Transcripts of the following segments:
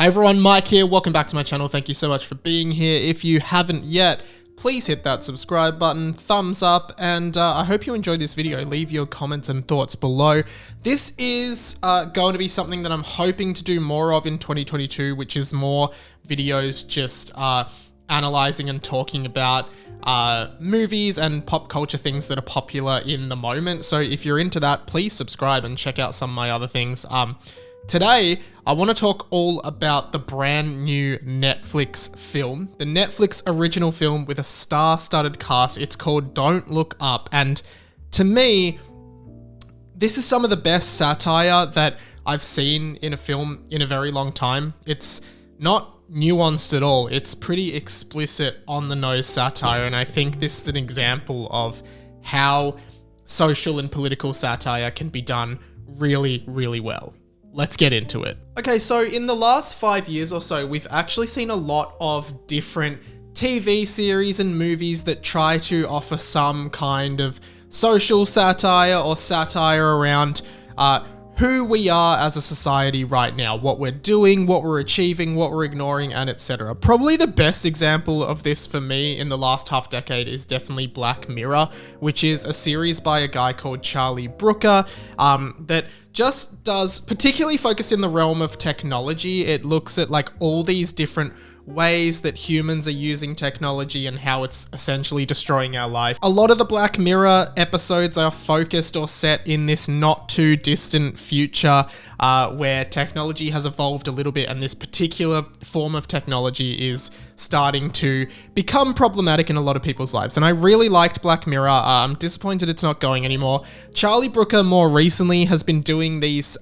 Hey everyone, Mike here. Welcome back to my channel. Thank you so much for being here. If you haven't yet, please hit that subscribe button, thumbs up, and I hope you enjoyed this video. Leave your comments and thoughts below. This is going to be something that I'm hoping to do more of in 2022, which is more videos just analyzing and talking about movies and pop culture things that are popular in the moment. So if you're into that, please subscribe and check out some of my other things. Today, I want to talk all about the brand new Netflix film, the Netflix original film with a star-studded cast. It's called Don't Look Up, and to me, this is some of the best satire that I've seen in a film in a very long time. It's not nuanced at all. It's pretty explicit, on-the-nose satire, and I think this is an example of how social and political satire can be done really, really well. Let's get into it. Okay, so in the last 5 years or so, we've actually seen a lot of different TV series and movies that try to offer some kind of social satire or satire around who we are as a society right now, what we're doing, what we're achieving, what we're ignoring, and etc. Probably the best example of this for me in the last half decade is definitely Black Mirror, which is a series by a guy called Charlie Brooker that just does particularly focus in the realm of technology. It looks at like all these different ways that humans are using technology and how it's essentially destroying our life. A lot of the Black Mirror episodes are focused or set in this not too distant future where technology has evolved a little bit, and this particular form of technology is starting to become problematic in a lot of people's lives. And I really liked Black Mirror. I'm disappointed it's not going anymore. Charlie Brooker more recently has been doing these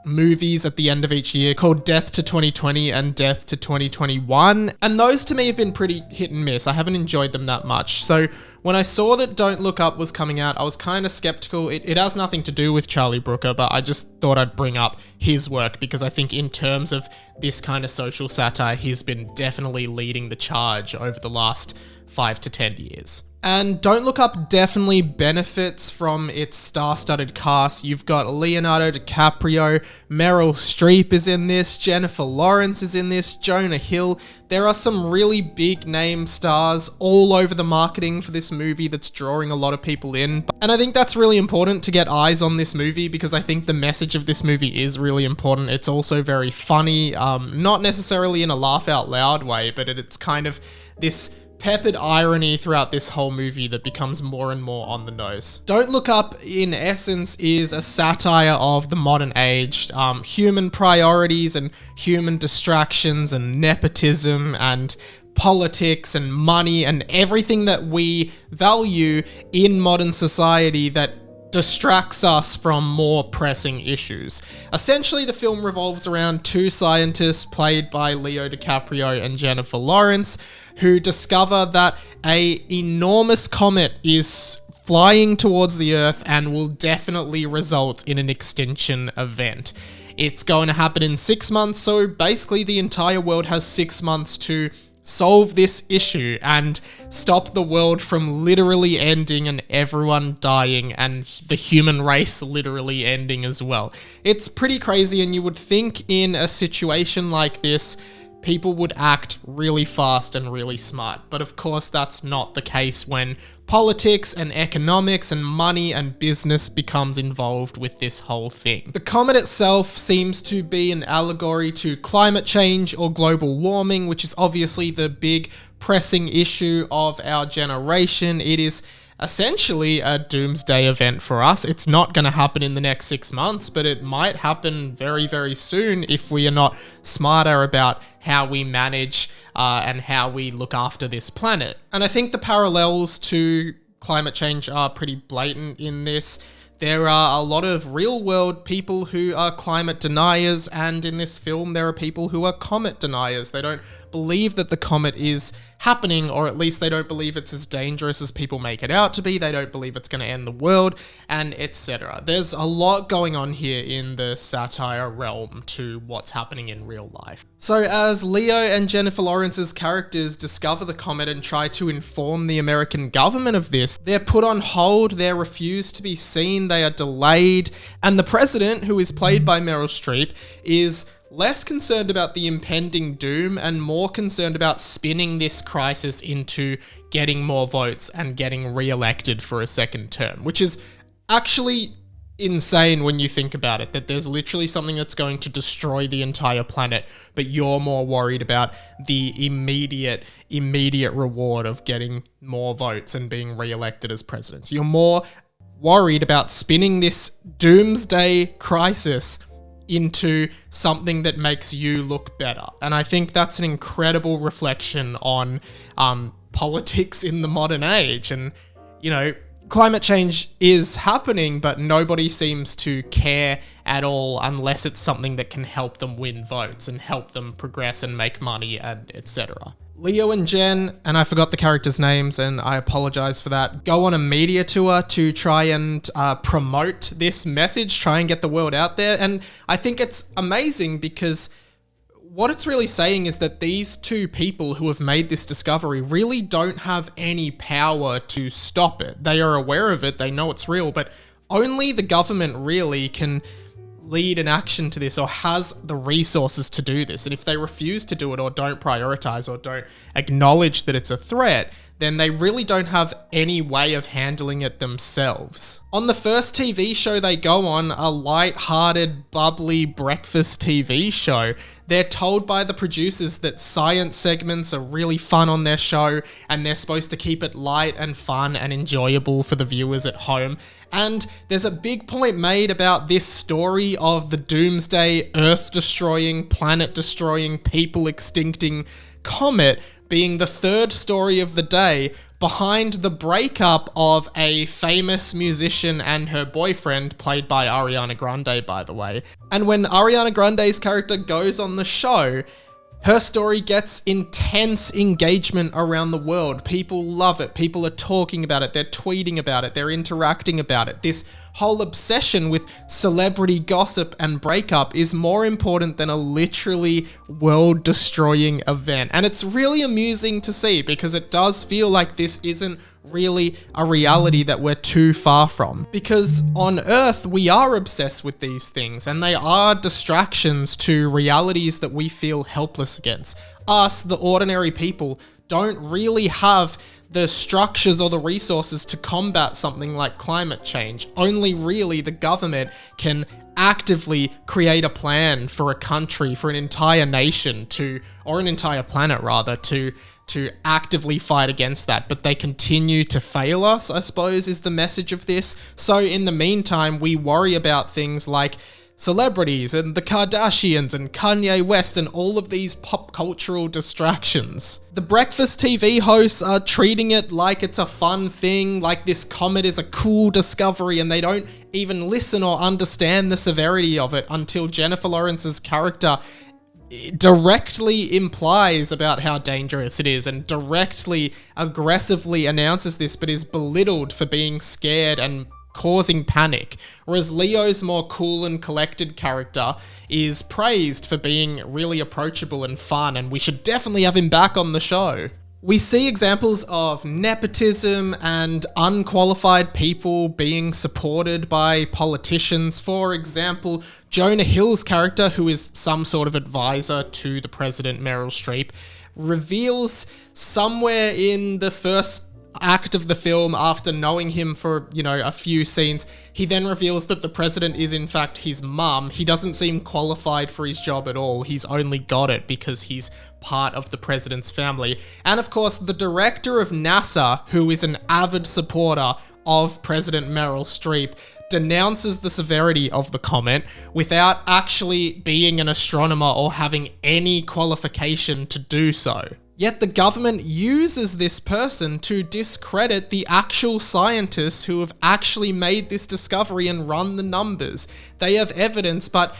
movies at the end of each year called Death to 2020 and Death to 2021, and those to me have been pretty hit and miss. I haven't enjoyed them that much. So when I saw that Don't Look Up was coming out, I was kind of skeptical. It has nothing to do with Charlie Brooker, but I just thought I'd bring up his work because I think in terms of this kind of social satire, he's been definitely leading the charge over the last 5 to 10 years. And Don't Look Up definitely benefits from its star-studded cast. You've got Leonardo DiCaprio, Meryl Streep is in this, Jennifer Lawrence is in this, Jonah Hill. There are some really big name stars all over the marketing for this movie that's drawing a lot of people in. And I think that's really important to get eyes on this movie because I think the message of this movie is really important. It's also very funny, not necessarily in a laugh out loud way, but it's kind of this peppered irony throughout this whole movie that becomes more and more on the nose. Don't Look Up, in essence, is a satire of the modern age, human priorities and human distractions and nepotism and politics and money and everything that we value in modern society that distracts us from more pressing issues. Essentially, the film revolves around two scientists played by Leo DiCaprio and Jennifer Lawrence who discover that an enormous comet is flying towards the Earth and will definitely result in an extinction event. It's going to happen in 6 months, so basically the entire world has 6 months to solve this issue and stop the world from literally ending and everyone dying and the human race literally ending as well. It's pretty crazy, and you would think in a situation like this, people would act really fast and really smart. But of course, that's not the case when politics and economics and money and business becomes involved with this whole thing. The comet itself seems to be an allegory to climate change or global warming, which is obviously the big pressing issue of our generation. It is essentially a doomsday event for us. It's not going to happen in the next 6 months, but it might happen very, very soon if we are not smarter about how we manage and how we look after this planet. And I think the parallels to climate change are pretty blatant in this. There are a lot of real-world people who are climate deniers, and in this film there are people who are comet deniers. They don't believe that the comet is happening, or at least they don't believe it's as dangerous as people make it out to be. They don't believe it's going to end the world, and etc. There's a lot going on here in the satire realm to what's happening in real life. So as Leo and Jennifer Lawrence's characters discover the comet and try to inform the American government of this, they're put on hold, they're refused to be seen, they are delayed, and the president, who is played by Meryl Streep, is less concerned about the impending doom and more concerned about spinning this crisis into getting more votes and getting re-elected for a second term, which is actually insane when you think about it, that there's literally something that's going to destroy the entire planet, but you're more worried about the immediate reward of getting more votes and being re-elected as president. So you're more worried about spinning this doomsday crisis into something that makes you look better. And I think that's an incredible reflection on politics in the modern age. And, you know, climate change is happening, but nobody seems to care at all unless it's something that can help them win votes and help them progress and make money and etc. Leo and Jen, and I forgot the characters' names and I apologize for that, go on a media tour to try and promote this message, try and get the word out there. And I think it's amazing because what it's really saying is that these two people who have made this discovery really don't have any power to stop it. They are aware of it, they know it's real, but only the government really can lead an action to this or has the resources to do this. And if they refuse to do it or don't prioritize or don't acknowledge that it's a threat, then they really don't have any way of handling it themselves. On the first TV show they go on, a light-hearted, bubbly breakfast TV show, they're told by the producers that science segments are really fun on their show and they're supposed to keep it light and fun and enjoyable for the viewers at home. And there's a big point made about this story of the doomsday, earth-destroying, planet-destroying, people-extincting comet being the third story of the day behind the breakup of a famous musician and her boyfriend, played by Ariana Grande, by the way. And when Ariana Grande's character goes on the show, her story gets intense engagement around the world. People love it. People are talking about it. They're tweeting about it. They're interacting about it. This whole obsession with celebrity gossip and breakup is more important than a literally world-destroying event. And it's really amusing to see because it does feel like this isn't really a reality that we're too far from. Because on Earth, we are obsessed with these things and they are distractions to realities that we feel helpless against. Us, the ordinary people, don't really have the structures or the resources to combat something like climate change. Only really the government can actively create a plan for a country, for an entire nation to, or an entire planet rather, to actively fight against that. But they continue to fail us, I suppose, is the message of this. So in the meantime, we worry about things like celebrities and the Kardashians and Kanye West and all of these pop cultural distractions. The breakfast TV hosts are treating it like it's a fun thing, like this comet is a cool discovery, and they don't even listen or understand the severity of it until Jennifer Lawrence's character directly implies about how dangerous it is and directly, aggressively announces this, but is belittled for being scared and causing panic, whereas Leo's more cool and collected character is praised for being really approachable and fun, and we should definitely have him back on the show. We see examples of nepotism and unqualified people being supported by politicians. For example, Jonah Hill's character, who is some sort of advisor to the president, Meryl Streep, reveals somewhere in the first act of the film, after knowing him for, a few scenes, he then reveals that the president is in fact his mum. He doesn't seem qualified for his job at all. He's only got it because he's part of the president's family. And of course, the director of NASA, who is an avid supporter of President Meryl Streep, denounces the severity of the comet without actually being an astronomer or having any qualification to do so. Yet the government uses this person to discredit the actual scientists who have actually made this discovery and run the numbers. They have evidence, but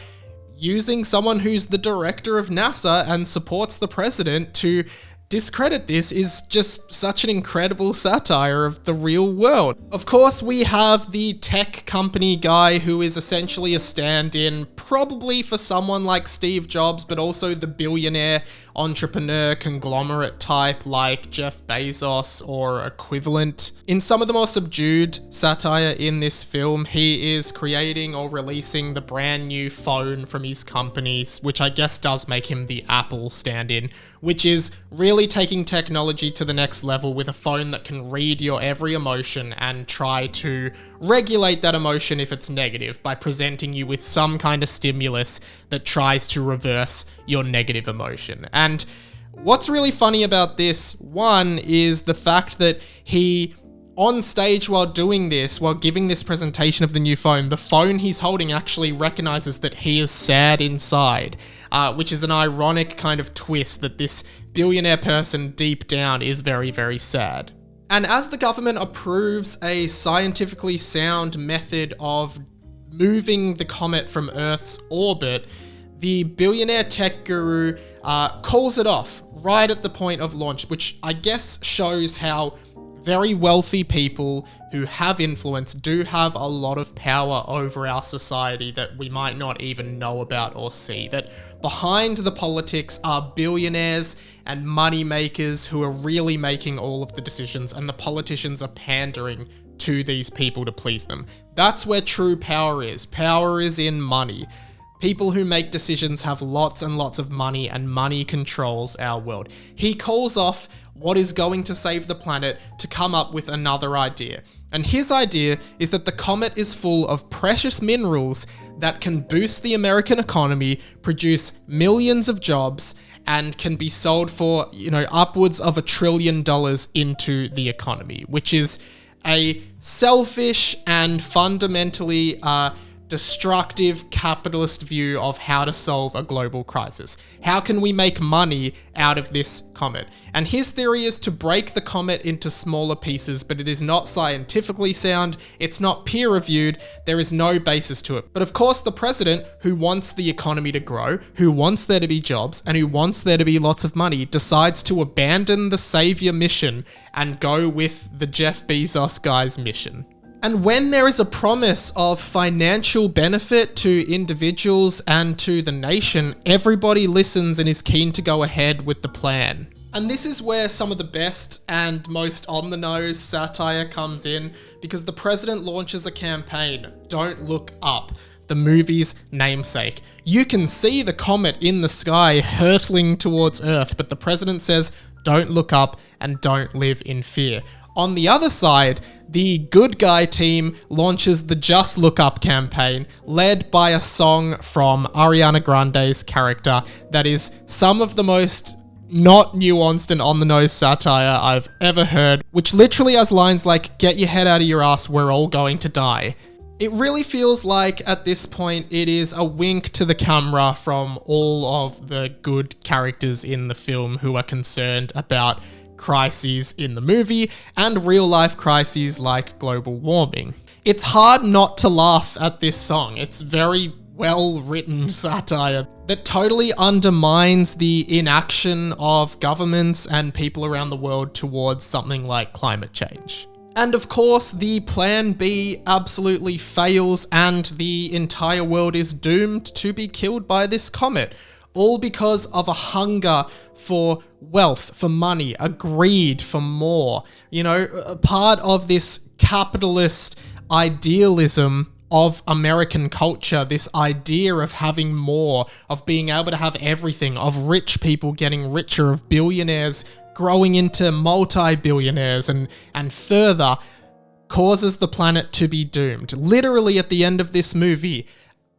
using someone who's the director of NASA and supports the president to discredit this is just such an incredible satire of the real world. Of course, we have the tech company guy who is essentially a stand-in, probably for someone like Steve Jobs, but also the billionaire entrepreneur conglomerate type like Jeff Bezos or equivalent. In some of the more subdued satire in this film, he is creating or releasing the brand new phone from his companies, which I guess does make him the Apple stand-in, which is really taking technology to the next level with a phone that can read your every emotion and try to regulate that emotion if it's negative by presenting you with some kind of stimulus that tries to reverse your negative emotion. And what's really funny about this, one, is the fact that he, on stage while doing this, while giving this presentation of the new phone, the phone he's holding actually recognizes that he is sad inside, which is an ironic kind of twist that this billionaire person deep down is very, very sad. And as the government approves a scientifically sound method of moving the comet from Earth's orbit, the billionaire tech guru calls it off right at the point of launch, which I guess shows how very wealthy people who have influence do have a lot of power over our society that we might not even know about or see. That behind the politics are billionaires and money makers who are really making all of the decisions, and the politicians are pandering to these people to please them. That's where true power is. Power is in money. People who make decisions have lots and lots of money, and money controls our world. He calls off what is going to save the planet to come up with another idea. And his idea is that the comet is full of precious minerals that can boost the American economy, produce millions of jobs, and can be sold for, upwards of $1 trillion into the economy, which is a selfish and fundamentally destructive capitalist view of how to solve a global crisis. How can we make money out of this comet? And his theory is to break the comet into smaller pieces, but it is not scientifically sound, it's not peer-reviewed, there is no basis to it. But of course, the president, who wants the economy to grow, who wants there to be jobs, and who wants there to be lots of money, decides to abandon the savior mission and go with the Jeff Bezos guy's mission. And when there is a promise of financial benefit to individuals and to the nation, everybody listens and is keen to go ahead with the plan. And this is where some of the best and most on-the-nose satire comes in, because the president launches a campaign, Don't Look Up, the movie's namesake. You can see the comet in the sky hurtling towards Earth, but the president says, don't look up and don't live in fear. On the other side, the good guy team launches the Just Look Up campaign, led by a song from Ariana Grande's character that is some of the most not nuanced and on-the-nose satire I've ever heard, which literally has lines like, get your head out of your ass, we're all going to die. It really feels like, at this point, it is a wink to the camera from all of the good characters in the film who are concerned about crises in the movie and real-life crises like global warming. It's hard not to laugh at this song. It's very well-written satire that totally undermines the inaction of governments and people around the world towards something like climate change. And of course, the plan B absolutely fails and the entire world is doomed to be killed by this comet, all because of a hunger for wealth, for money, a greed for more. A part of this capitalist idealism of American culture, this idea of having more, of being able to have everything, of rich people getting richer, of billionaires growing into multi-billionaires and further, causes the planet to be doomed. Literally at the end of this movie,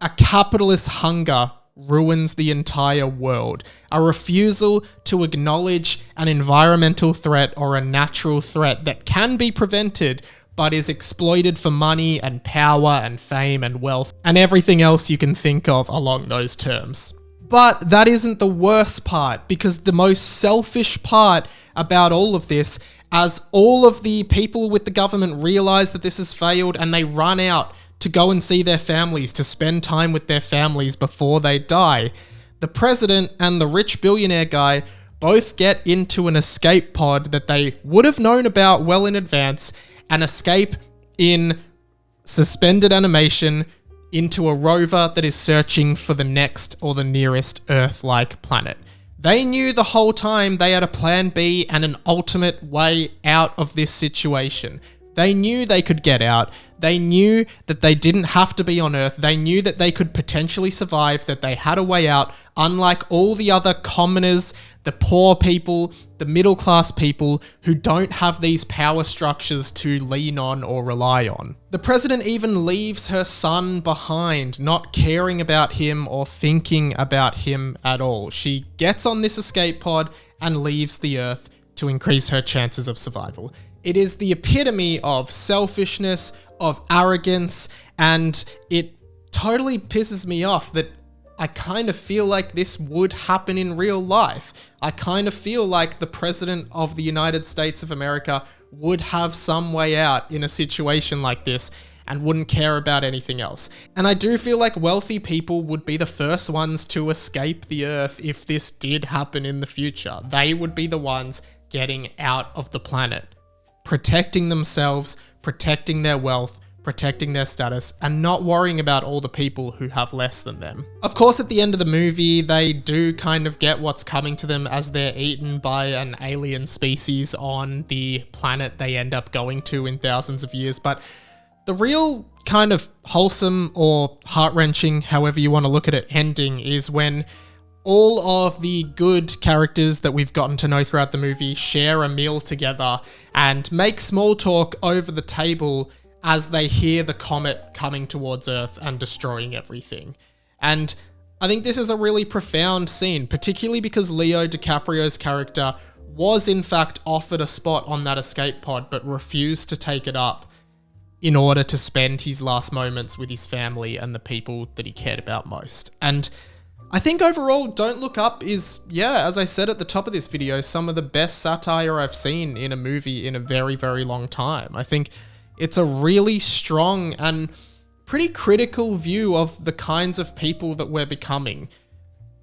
a capitalist hunger ruins the entire world. A refusal to acknowledge an environmental threat or a natural threat that can be prevented but is exploited for money and power and fame and wealth and everything else you can think of along those terms. But that isn't the worst part, because the most selfish part about all of this, as all of the people with the government realize that this has failed and they run out to go and see their families, to spend time with their families before they die, the president and the rich billionaire guy both get into an escape pod that they would have known about well in advance and escape in suspended animation into a rover that is searching for the next or the nearest Earth-like planet. They knew the whole time they had a plan B and an ultimate way out of this situation. They knew they could get out. They knew that they didn't have to be on Earth. They knew that they could potentially survive, that they had a way out, unlike all the other commoners, the poor people, the middle-class people who don't have these power structures to lean on or rely on. The president even leaves her son behind, not caring about him or thinking about him at all. She gets on this escape pod and leaves the Earth to increase her chances of survival. It is the epitome of selfishness, of arrogance, and it totally pisses me off that I kind of feel like this would happen in real life. I kind of feel like the President of the United States of America would have some way out in a situation like this and wouldn't care about anything else. And I do feel like wealthy people would be the first ones to escape the Earth if this did happen in the future. They would be the ones getting out of the planet, protecting themselves, protecting their wealth, protecting their status, and not worrying about all the people who have less than them. Of course, at the end of the movie, they do kind of get what's coming to them as they're eaten by an alien species on the planet they end up going to in thousands of years. But the real kind of wholesome or heart-wrenching, however you want to look at it, ending is when all of the good characters that we've gotten to know throughout the movie share a meal together and make small talk over the table as they hear the comet coming towards Earth and destroying everything. And I think this is a really profound scene, particularly because Leo DiCaprio's character was in fact offered a spot on that escape pod but refused to take it up in order to spend his last moments with his family and the people that he cared about most. And I think overall, Don't Look Up is, as I said at the top of this video, some of the best satire I've seen in a movie in a very, very long time. I think it's a really strong and pretty critical view of the kinds of people that we're becoming.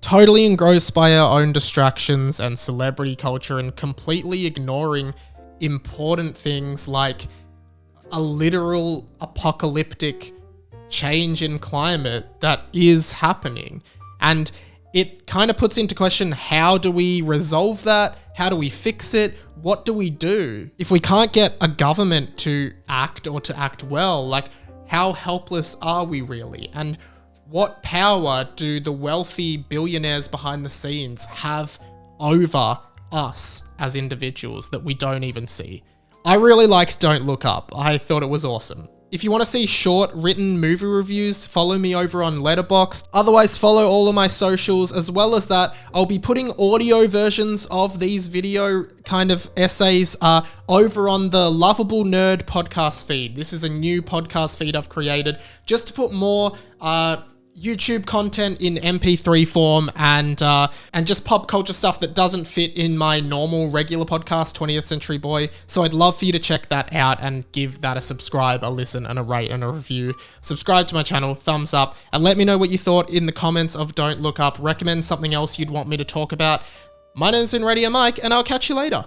Totally engrossed by our own distractions and celebrity culture and completely ignoring important things like a literal apocalyptic change in climate that is happening. And it kind of puts into question, how do we resolve that? How do we fix it? What do we do? If we can't get a government to act or to act well, like, how helpless are we really? And what power do the wealthy billionaires behind the scenes have over us as individuals that we don't even see? I really liked Don't Look Up. I thought it was awesome. If you want to see short written movie reviews, follow me over on Letterboxd. Otherwise, follow all of my socials. As well as that, I'll be putting audio versions of these video kind of essays over on the Lovable Nerd podcast feed. This is a new podcast feed I've created just to put more YouTube content in MP3 form and just pop culture stuff that doesn't fit in my normal regular podcast, 20th Century Boy. So I'd love for you to check that out and give that a subscribe, a listen, and a rate and a review. Subscribe to my channel, thumbs up, and let me know what you thought in the comments of Don't Look Up. Recommend something else you'd want me to talk about. My name's been Radio Mike, and I'll catch you later.